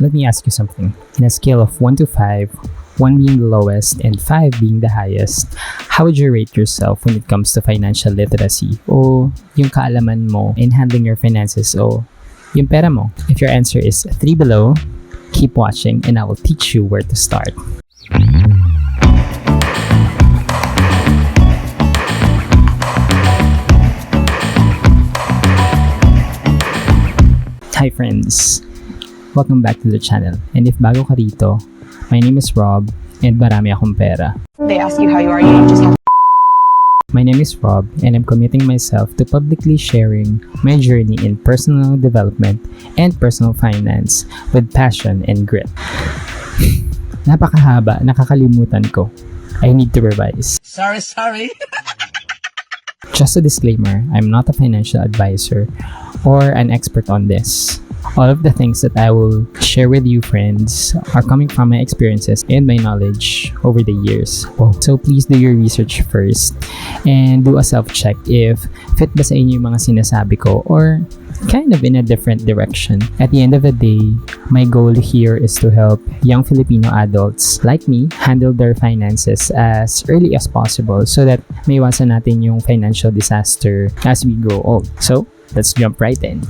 let me ask you something. In a scale of 1 to 5, 1 being the lowest and 5 being the highest, how would you rate yourself when it comes to financial literacy o yung kaalaman mo in handling your finances o yung pera mo? If your answer is 3 below, keep watching and I will teach you where to start. Hi friends! Welcome back to the channel. And if bago ka dito, my name is Rob and marami akong pera. They ask you how you are, you just have My name is Rob and I'm committing myself to publicly sharing my journey in personal development and personal finance with passion and grit. Napakahaba, nakakalimutan ko. I need to revise. Sorry. Just a disclaimer, I'm not a financial advisor or an expert on this. All of the things that I will share with you friends are coming from my experiences and my knowledge over the years. So please do your research first and do a self-check if fit ba sa inyo yung mga sinasabi ko or kind of in a different direction. At the end of the day, my goal here is to help young Filipino adults like me handle their finances as early as possible so that maiwasan natin yung financial disaster as we grow old. So, let's jump right in.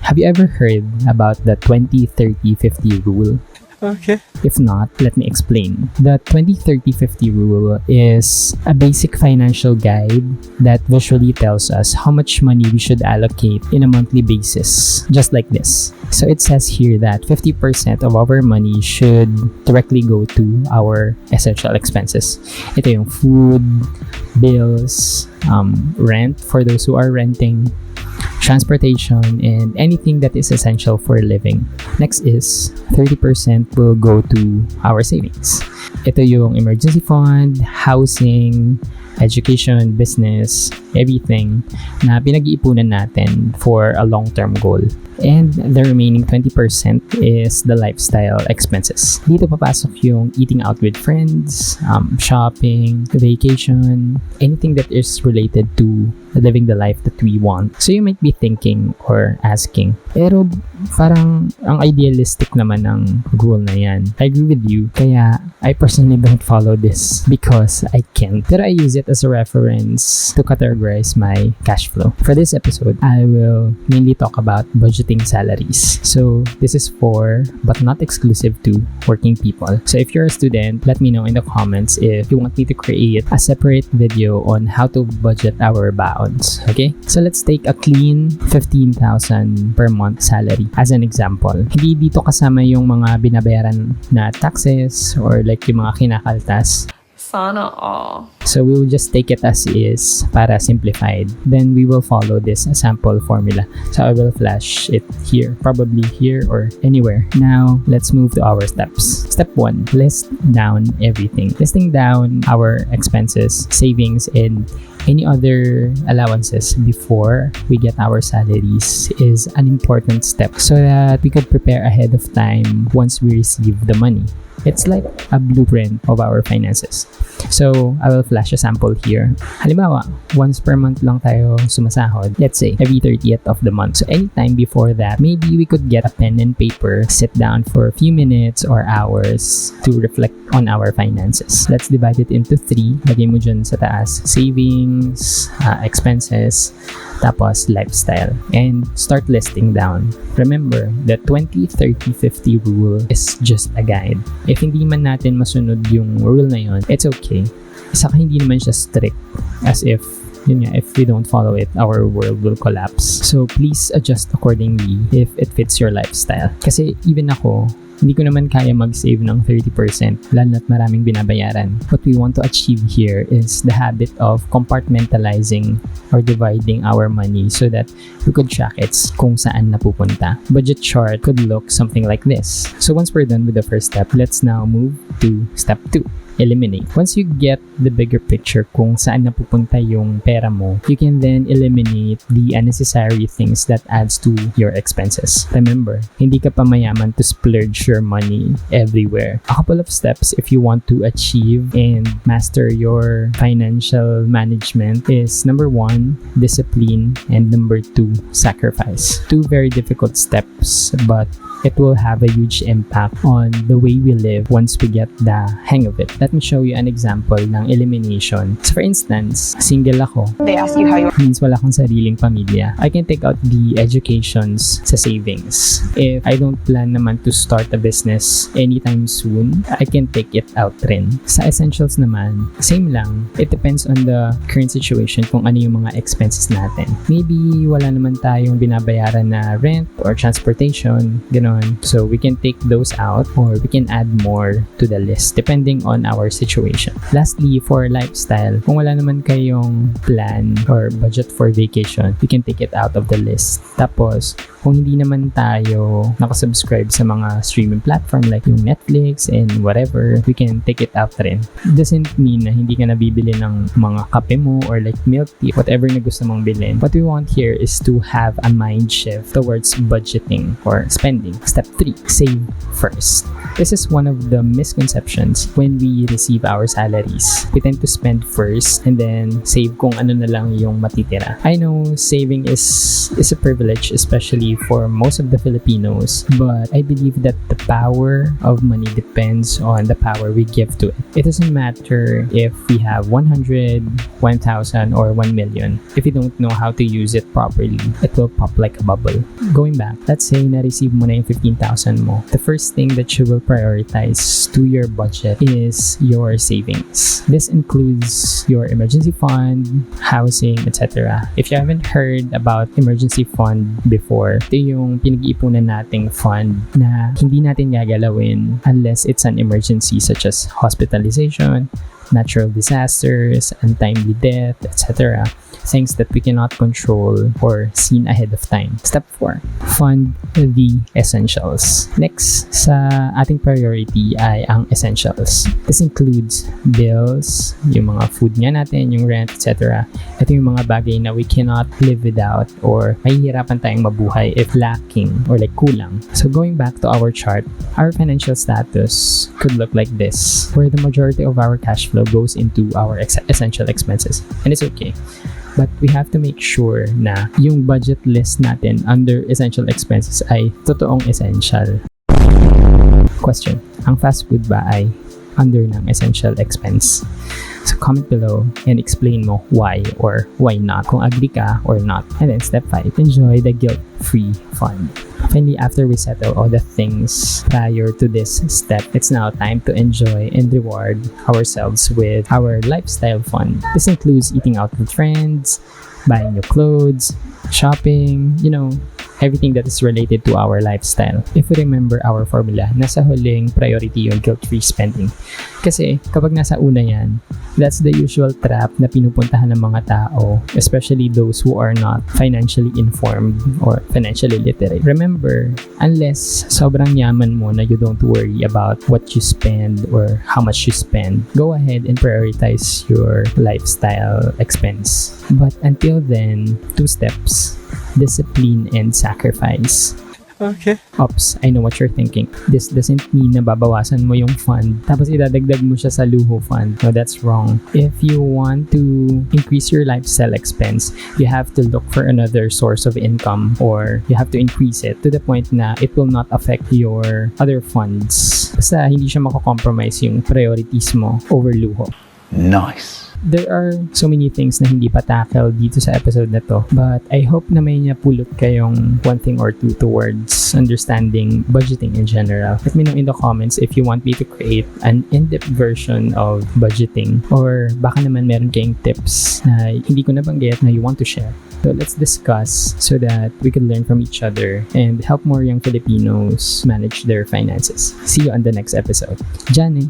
Have you ever heard about the 20-30-50 rule? Okay. If not, let me explain. The 20-30-50 rule is a basic financial guide that visually tells us how much money we should allocate in a monthly basis, just like this. So it says here that 50% of our money should directly go to our essential expenses. Ito yung food, bills, rent for those who are renting, transportation, and anything that is essential for living. Next is 30% will go to our savings. Ito yung emergency fund, housing, education, business, everything na pinag-iipunan natin for a long-term goal. And the remaining 20% is the lifestyle expenses. Dito papasok yung eating out with friends, shopping, vacation, anything that is related to living the life that we want. So you might be thinking or asking, pero parang ang idealistic naman ng rule na yan. I agree with you, kaya I personally don't follow this because I can't. Pero I use it as a reference to categorize my cash flow. For this episode, I will mainly talk about budgeting salaries. So this is for, but not exclusive to, working people. So if you're a student, let me know in the comments if you want me to create a separate video on how to budget our baons. Okay? So let's take a clean 15,000 per month salary as an example. Hindi dito kasama yung mga binabayaran na taxes or like yung mga kinakaltas. Sana all. So we will just take it as is para simplified. Then we will follow this sample formula. So I will flash it here, probably here or anywhere. Now, let's move to our steps. Step 1, list down everything. Listing down our expenses, savings, and any other allowances before we get our salaries is an important step so that we could prepare ahead of time once we receive the money. It's like a blueprint of our finances. So, I will flash a sample here. Halimbawa, once per month lang tayo sumasahod. Let's say, every 30th of the month. So, anytime before that, maybe we could get a pen and paper, sit down for a few minutes or hours to reflect on our finances. Let's divide it into 3. Lagay mo dyan sa taas, savings, expenses, tapos lifestyle, and start listing down. Remember, the 20-30-50 rule is just a guide. If hindi man natin masunod yung rule na yun, it's okay. Saka hindi naman siya strict, as if yun nga, if we don't follow it, our world will collapse. So please adjust accordingly if it fits your lifestyle. Kasi even ako, hindi ko naman kaya mag-save ng 30%, lalo na't maraming binabayaran. What we want to achieve here is the habit of compartmentalizing or dividing our money so that we could track it kung saan napupunta. Budget chart could look something like this. So once we're done with the first step, let's now move to step 2. Eliminate. Once you get the bigger picture kung saan napupunta yung pera mo, you can then eliminate the unnecessary things that adds to your expenses. Remember, hindi ka pa mayaman to splurge your money everywhere. A couple of steps if you want to achieve and master your financial management is number 1, discipline, and number 2, sacrifice. 2 very difficult steps, but it will have a huge impact on the way we live once we get the hang of it. Let me show you an example ng elimination. So for instance, single ako, They ask you how you are. means wala akong sariling pamilya. I can take out the educations sa savings. If I don't plan naman to start a business anytime soon, I can take it out rin. Sa essentials naman, same lang. It depends on the current situation kung ano yung mga expenses natin. Maybe wala naman tayong binabayaran na rent or transportation, ganon. So we can take those out or we can add more to the list depending on our situation. Lastly, for lifestyle, kung wala naman kayong plan or budget for vacation, you can take it out of the list. Tapos, kung hindi naman tayo nakasubscribe sa mga streaming platform like yung Netflix and whatever, we can take it out rin. Doesn't mean na hindi ka nabibili ng mga kape mo or like milk tea, whatever na gusto mong bilhin. What we want here is to have a mind shift towards budgeting or spending. Step 3, save first. This is one of the misconceptions when we receive our salaries. We tend to spend first and then save kung ano na lang yung matitira. I know saving is a privilege, especially for most of the Filipinos, but I believe that the power of money depends on the power we give to it. It doesn't matter if we have 100, 1,000, or 1 million. If you don't know how to use it properly, it will pop like a bubble. Going back, let's say na-receive mo na yung 15,000 mo. The first thing that you will prioritize to your budget is your savings. This includes your emergency fund, housing, etc. If you haven't heard about emergency fund before, ito yung pinag-iipunan nating fund na hindi natin gagalawin unless it's an emergency such as hospitalization, natural disasters, untimely death, etc. Things that we cannot control or seen ahead of time. Step 4, fund the essentials. Next sa ating priority ay ang essentials. This includes bills, yung mga food nga natin, yung rent, etc. Ito yung mga bagay na we cannot live without or mahihirapan tayong mabuhay if lacking or like kulang. So going back to our chart, our financial status could look like this, where the majority of our cash flow goes into our essential expenses. And it's okay. But we have to make sure na yung budget list natin under essential expenses ay totoong essential. Question, ang fast food ba ay under ng essential expense? So comment below and explain mo why or why not, kung agree ka or not. And then step 5, enjoy the guilt-free fun. Finally, after we settle all the things prior to this step, it's now time to enjoy and reward ourselves with our lifestyle fun. This includes eating out with friends, buying new clothes, shopping, everything that is related to our lifestyle. If we remember our formula, nasa huling priority yung guilt-free spending. Kasi kapag nasa una yan, that's the usual trap na pinupuntahan ng mga tao, especially those who are not financially informed or financially literate. Remember, unless sobrang yaman mo na you don't worry about what you spend or how much you spend, go ahead and prioritize your lifestyle expense. But until then, 2 steps. Discipline and sacrifice. Okay. Ops, I know what you're thinking. This doesn't mean na babawasan mo yung fund tapos idadagdag mo siya sa luho fund. No, that's wrong. If you want to increase your lifestyle expense, you have to look for another source of income or you have to increase it to the point na it will not affect your other funds. Basta hindi siya makakompromise yung priorities mo over luho. Nice. There are so many things na hindi pa tackle dito sa episode na to, but I hope na may napulot kayong one thing or two towards understanding budgeting in general. Let me know in the comments if you want me to create an in-depth version of budgeting or baka naman meron kayong tips na hindi ko nabanggit na you want to share. So let's discuss so that we can learn from each other and help more young Filipinos manage their finances. See you on the next episode. Diyan eh.